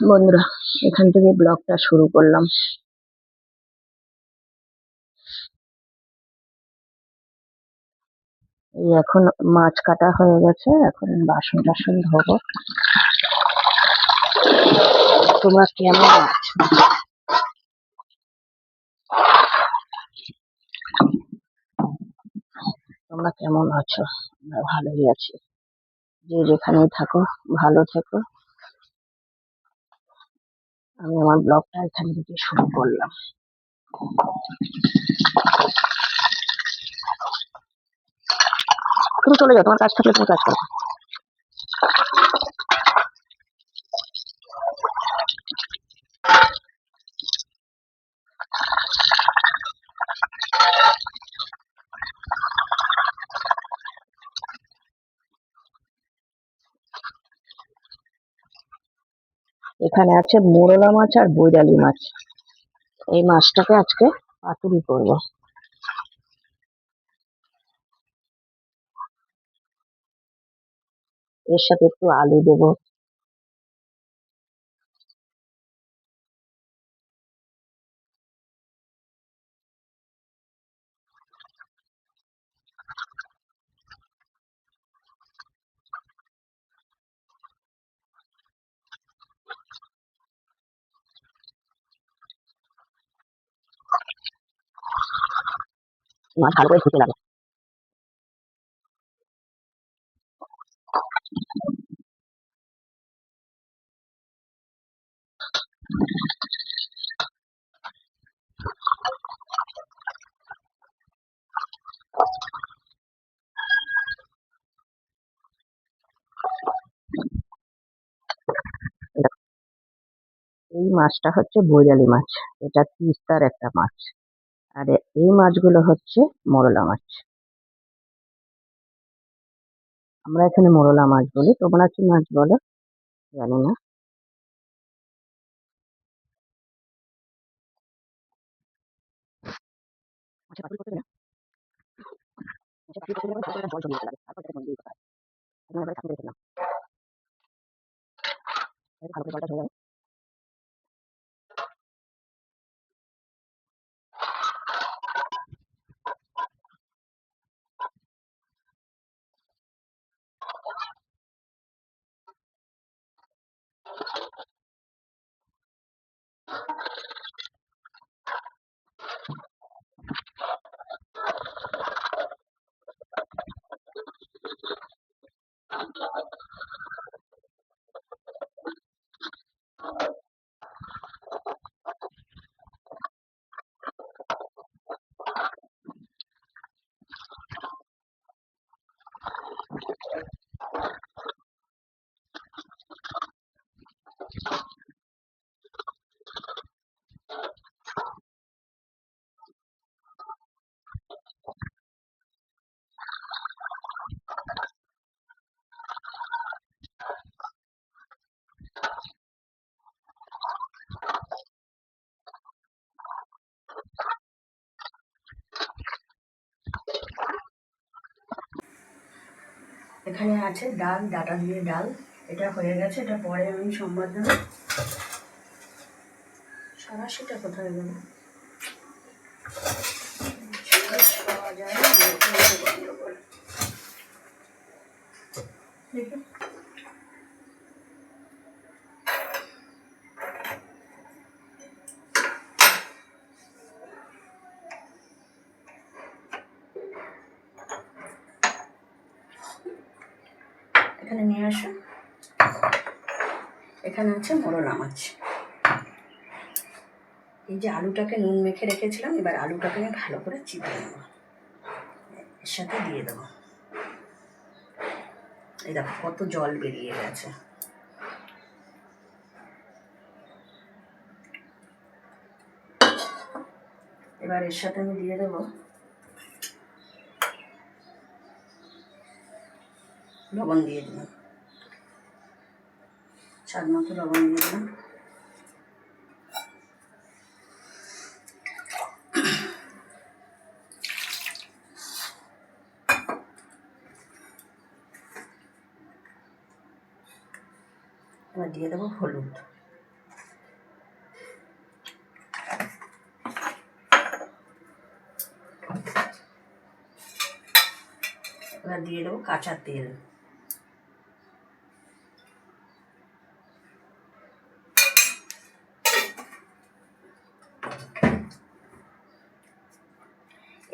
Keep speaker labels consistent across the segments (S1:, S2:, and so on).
S1: বন্ধুরা, এখান থেকে ব্লগটা শুরু করলাম। এই এখন মাছ কাটা হয়ে গেছে, এখন বাসন টাসন ধোবো। তোমরা কেমন আছো? তোমরা কেমন আছো? আমরা ভালোই আছি। যে যেখানেই থাকো ভালো থেকো। আমি আমার ব্লগটা এখান থেকে শুরু করলাম। তুমি চলে যাও, তোমার কাজ থাকলে তুমি কাজ করো। এখানে আছে মোরলা মাছ আর বৈরালি মাছ। এই মাছটাকে আজকে পাতুরি করবো। এর সাথে একটু আলু দেবো। মাছ ভালো করে ধুতে লাগে। এই মাছটা হচ্ছে বৈরালি মাছ। এটা তিস্তার একটা মাছ। আর এই মাছগুলো হচ্ছে মোরলা মাছ। আমরা এখানে মোরলা মাছ বলি, তোমরা কি মাছ বলো জানি না। আচ্ছা, পাতুরি করতে গেলে ভালো করে জল ঝরিয়ে দিতে লাগে, তারপর এটাকে মন্দির দিতে হয়। আমি এবারে ঠাকুর রেখেছিলাম, ভালো করে জলটা ঝরে যাবে। এখানে আছে ডাল, ডাটা দিয়ে ডাল। এটা হয়ে গেছে, এটা পরে আমি সোমবার দেবো। সারাশিটা কোথায় গেল? এখানে নিয়ে আসো। এখানে আছে মোরলা মাছ। এই যে আলুটাকে নুন মেখে রেখেছিলাম, এবার আলুটাকে আমি ভালো করে চিপে নেব, এর সাথে দিয়ে দেবো। এই দেখো কত জল বেরিয়ে গেছে। এবার এর সাথে আমি দিয়ে দেবো লবণ, দিয়ে দিলাম স্বাদ মতো লবণ দিয়ে দিলাম। এবার দিয়ে দেবো হলুদ। এবার দিয়ে দেবো কাঁচা তেল।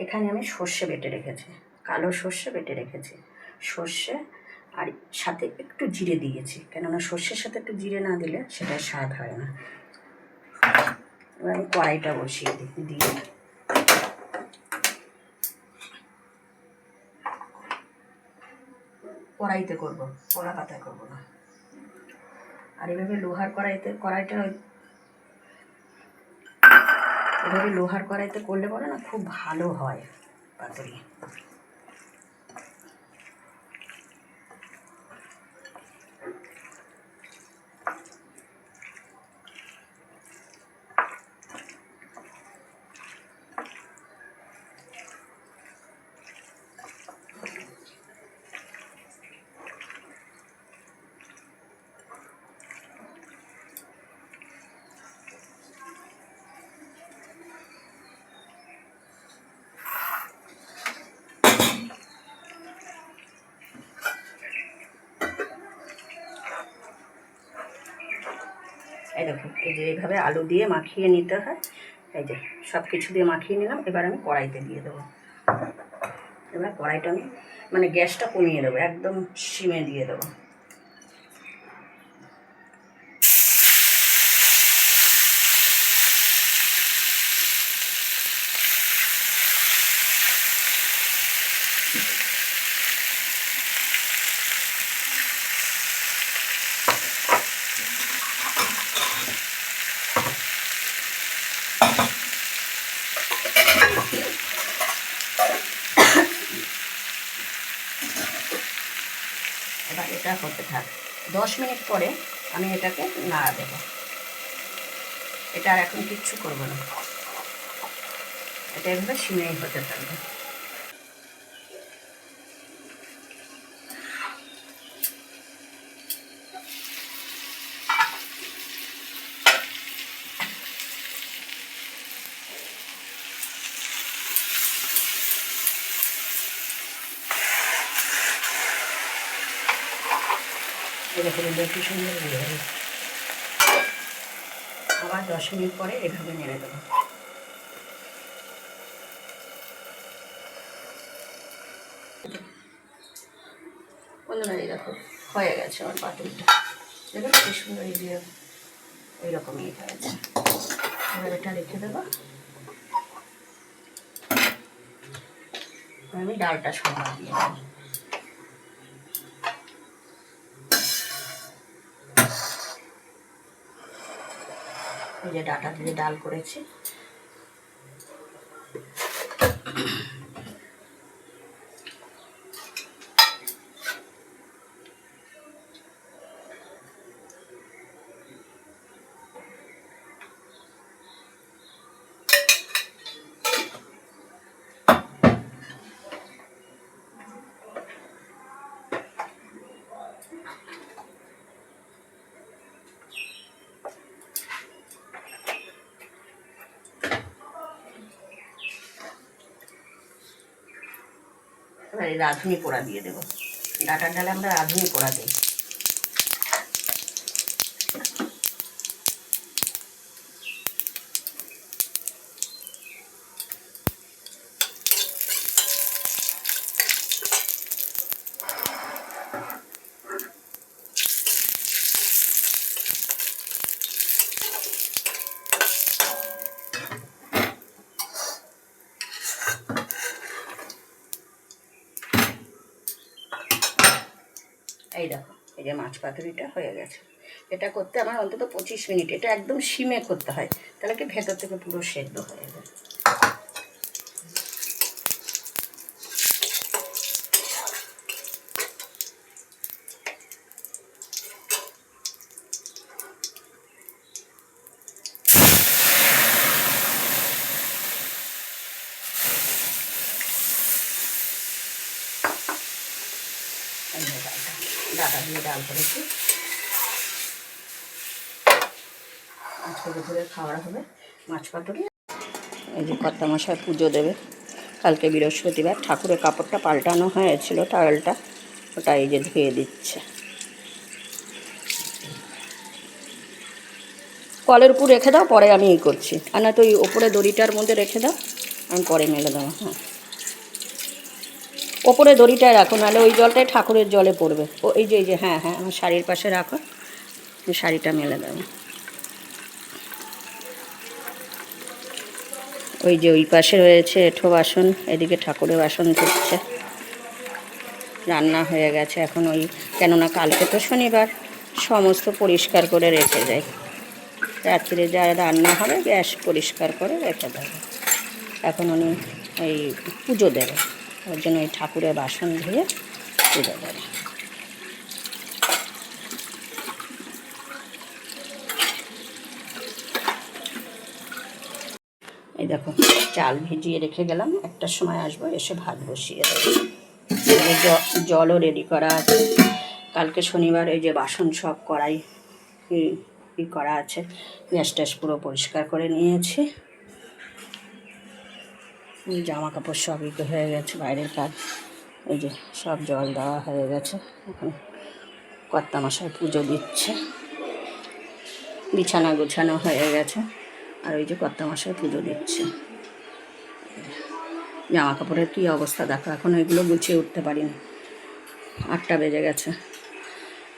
S1: এখানে আমি সর্ষে বেটে রেখেছি, কালো সর্ষে বেটে রেখেছি। সর্ষে আর সাথে একটু জিরে দিয়েছি, কেননা সর্ষের সাথে একটু জিরে না দিলে সেটা স্বাদ হয় না। এবার আমি কড়াইটা বসিয়ে দিয়ে কড়াইতে করবো, কড়া পাতায় করবো না। আর এভাবে লোহার কড়াইতে করলে পরে না খুব ভালো হয় পাতুরি। এই দেখুন, এই যে এইভাবে আলু দিয়ে মাখিয়ে নিতে হয়। এই যে সব কিছু দিয়ে মাখিয়ে নিলাম। এবার আমি কড়াইতে দিয়ে দেবো। এবার কড়াইটা আমি মানে গ্যাসটা কমিয়ে দেবো, একদম সিমে দিয়ে দেবো। এবার এটা হতে থাক। 10 মিনিট পরে আমি এটাকে নাড়া দেবো। এটা আর এখন কিচ্ছু করবো না, এটা এভাবে সিমেই হতে থাকবে। এরকম একটু সুন্দর দিয়ে দেবো। আবার 10 মিনিট পরে এভাবে নেড়ে দেবো। বন্ধুরা এই দেখো হয়ে গেছে আমার পাতুরিটা। দেখো কি সুন্দর দিয়ে এইরকমই হয়েছে। এবার এটা রেখে দেবো। আমি ডালটা সবার দিয়ে দেবো। এই যে ডাটা দিয়ে ডাল করেছি। এবার এই রাঁধুনি পোড়া দিয়ে দেবো। ডাটার ডালে আমরা রাঁধুনি পোড়া দিই। এই দেখো, এই যে মাছ পাতুরিটা হয়ে গেছে। এটা করতে আমার অন্তত 25 মিনিট। এটা একদম সিমে করতে হয়, তাহলে কি ভেতর থেকে পুরো সেদ্ধ হয়ে যায়। ডাটা দিয়ে ডাল করেছি। আজকে দুপুরে খাওয়া হবে মাছ পাতুরি। এই যে কর্তা মশাই পুজো দেবে, কালকে বৃহস্পতিবার, ঠাকুরের কাপড়টা পাল্টানো হয়েছিল, টাওয়েলটা, ওটা এই যে ধুয়ে দিচ্ছে। কলের উপর রেখে দাও, পরে আমি এই করছি। আর না তো ওই ওপরে দড়িটার মধ্যে রেখে দাও, আমি পরে মেলে দেবো। হ্যাঁ, ওপরে দড়িটায় রাখো, নাহলে ওই জলটাই ঠাকুরের জলে পড়বে। ও এই যে হ্যাঁ হ্যাঁ, আমার শাড়ির পাশে রাখো, শাড়িটা মেলে দেবো। ওই যে ওই পাশে রয়েছে এঁঠো বাসন, এদিকে ঠাকুরের বাসন ধুচ্ছে। রান্না হয়ে গেছে এখন, ওই কেননা কালকে তো শনিবার, সমস্ত পরিষ্কার করে রেখে যায়। রাত্রে যা রান্না হবে গ্যাস পরিষ্কার করে রেখে দেবে। এখন উনি ওই পুজো দেবে, ওর জন্য ওই ঠাকুরের বাসন ধুয়ে পুজো দেবে। এই দেখো, চাল ভিজিয়ে রেখে গেলাম, একটার সময় আসবো, এসে ভাত বসিয়ে দেবো। জলও রেডি করা আছে। কালকে শনিবার, এই যে বাসন সব কড়াই করা আছে, গ্যাস ট্যাস পুরো পরিষ্কার করে নিয়েছি। জামা কাপড় সব হয়ে গেছে, বাইরের কাজ এই যে সব জল দেওয়া হয়ে গেছে। এখন কর্তামশাই পুজো দিচ্ছে, বিছানা গোছানো হয়ে গেছে, আর ওই যে কর্তামশাই পুজো দিচ্ছে। জামা কাপড়ের কী অবস্থা দেখো, এখন এগুলো গুছিয়ে উঠতে পারিনি, 8টা বেজে গেছে।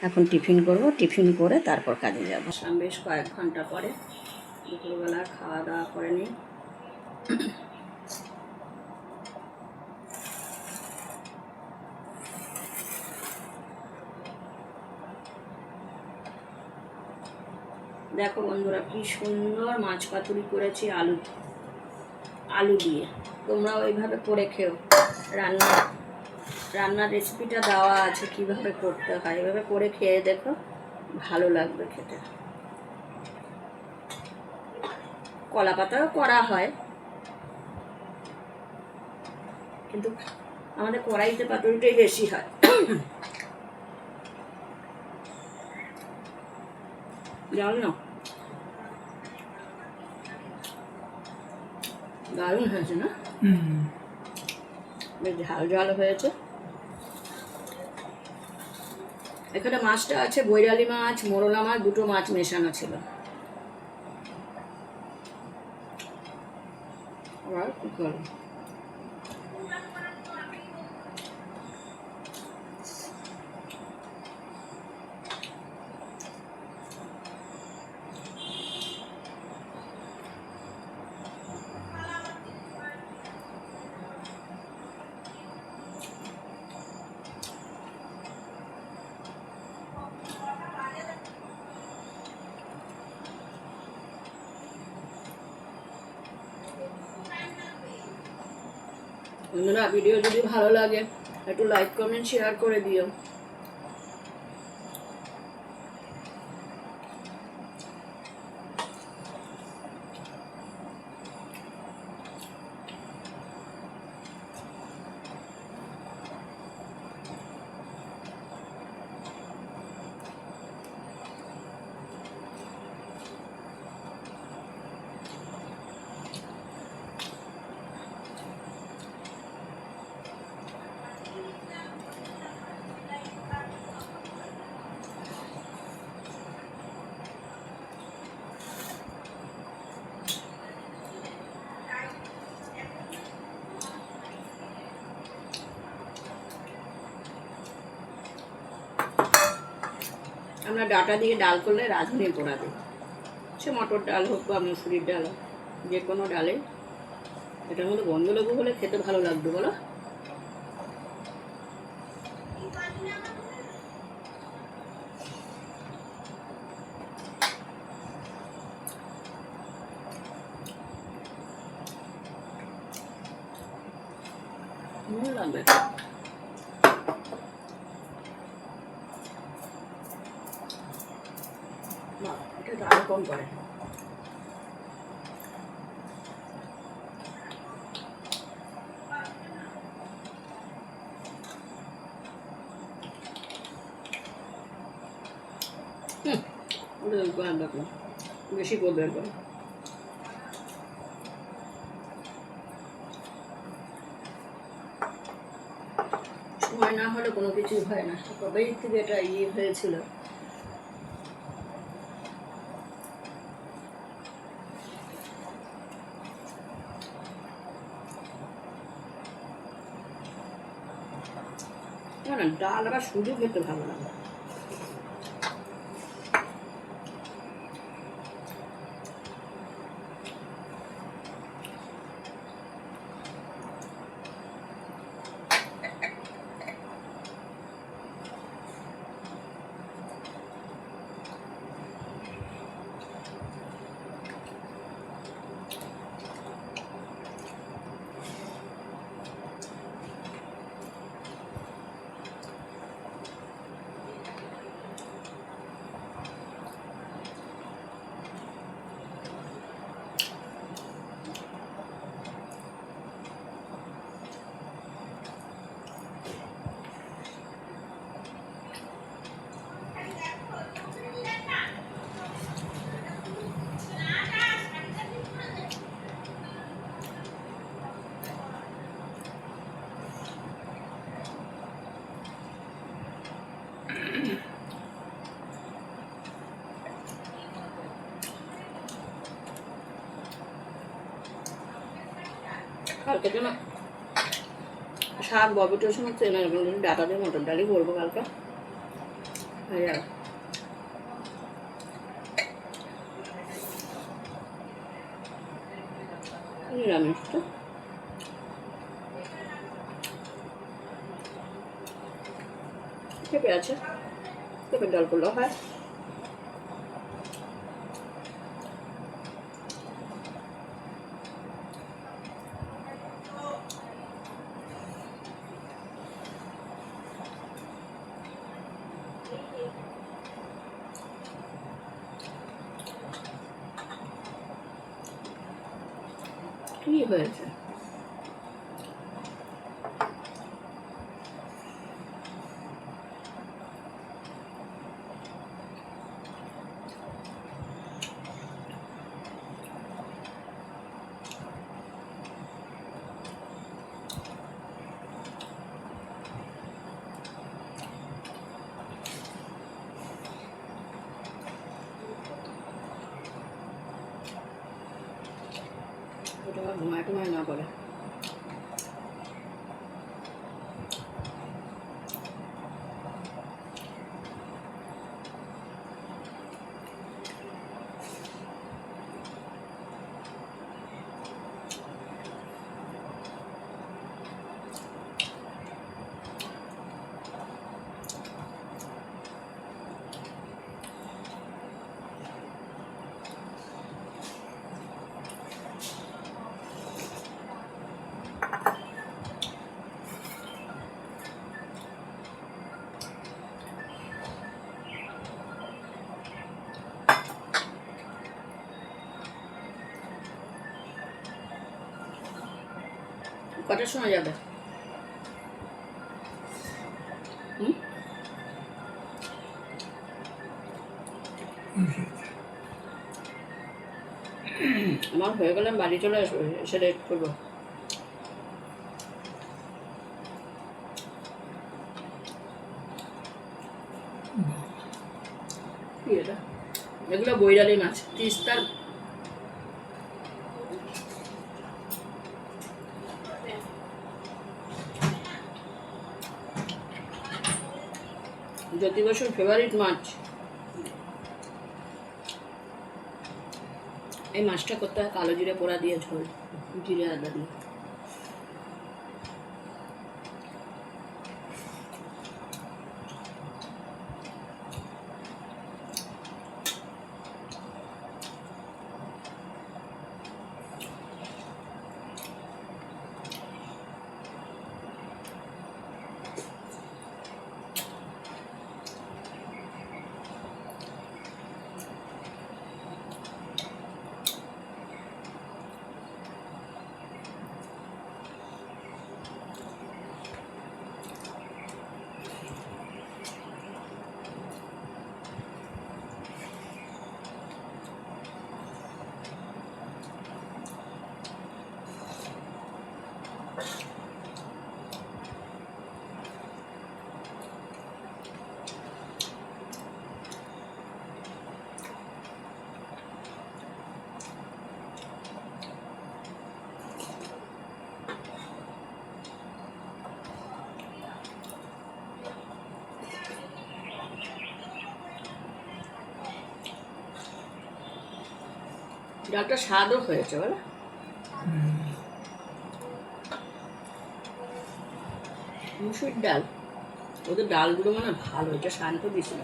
S1: এখন টিফিন করব, টিফিন করে তারপর কাজে যাব। বেশ কয়েক ঘন্টা পরে দুপুরবেলা খাওয়া দাওয়া করে নিই। দেখো বন্ধুরা, কি সুন্দর মাছ পাতুরি করেছি আলু দিয়ে। তোমরা ওইভাবে করে খেও। রান্নার রেসিপিটা দেওয়া আছে কিভাবে করতে হয়, এভাবে করে খেয়ে দেখো, ভালো লাগবে খেতে। কলা পাতাও করা হয়, কিন্তু আমাদের কড়াইতে পাতুরিটাই বেশি হয়। জানো না, দারুণ হয়েছে না? বেশ ঝাল ঝাল হয়েছে। এখানে মাছটা আছে বৈরালি মাছ, মোরলা মাছ, দুটো মাছ মেশানো ছিল। আবার কি করবো, বন্ধুরা ভিডিও যদি ভালো লাগে একটু লাইক কমেন্ট শেয়ার করে দিও। আমরা ডাটা দিয়ে ডাল করলে রাঁধুনি পোড়া দিই, সে মটর ডাল হোক বা মুসুরির ডাল হোক, যে কোনো ডালে এটার মধ্যে গন্ধ লেবু হলে খেতে ভালো লাগবে বলো। লাগবে এটা আরো কম করে। বেশি করবে একবার। সময় না হলে কোনো কিছুই হয় না। কবেই থেকে এটা হয়েছিল। না ডাল আবার শুধু খেতে ভালো লাগে। কালকে জন্য শাক ববিটার সময় ডাটা দিয়ে মটর ডালি করবো কালকে। নিরামিষ তো পেঁপে আছে, পেঁপের ডাল করলেও হয়। কি হয়েছে? ঘুমায় টুমায় না করে কটার সময় যাবে? আমার হয়ে গেলে বাড়ি চলে আসবো, এসে রেট করবো। কি এটা? এগুলো বৈরালি মাছ, তিস্তার জ্যোতি বসুর ফেভারিট মাছ। এই মাছটা করতে হয় কালো জিরে পোড়া দিয়ে ঝোল, জিরে আদা দিয়ে। ডালটা স্বাদও হয়েছে বলো। মুসুর ডাল, ওদের ডালগুলো মানে ভালো, এটা শান্ত দিছিল।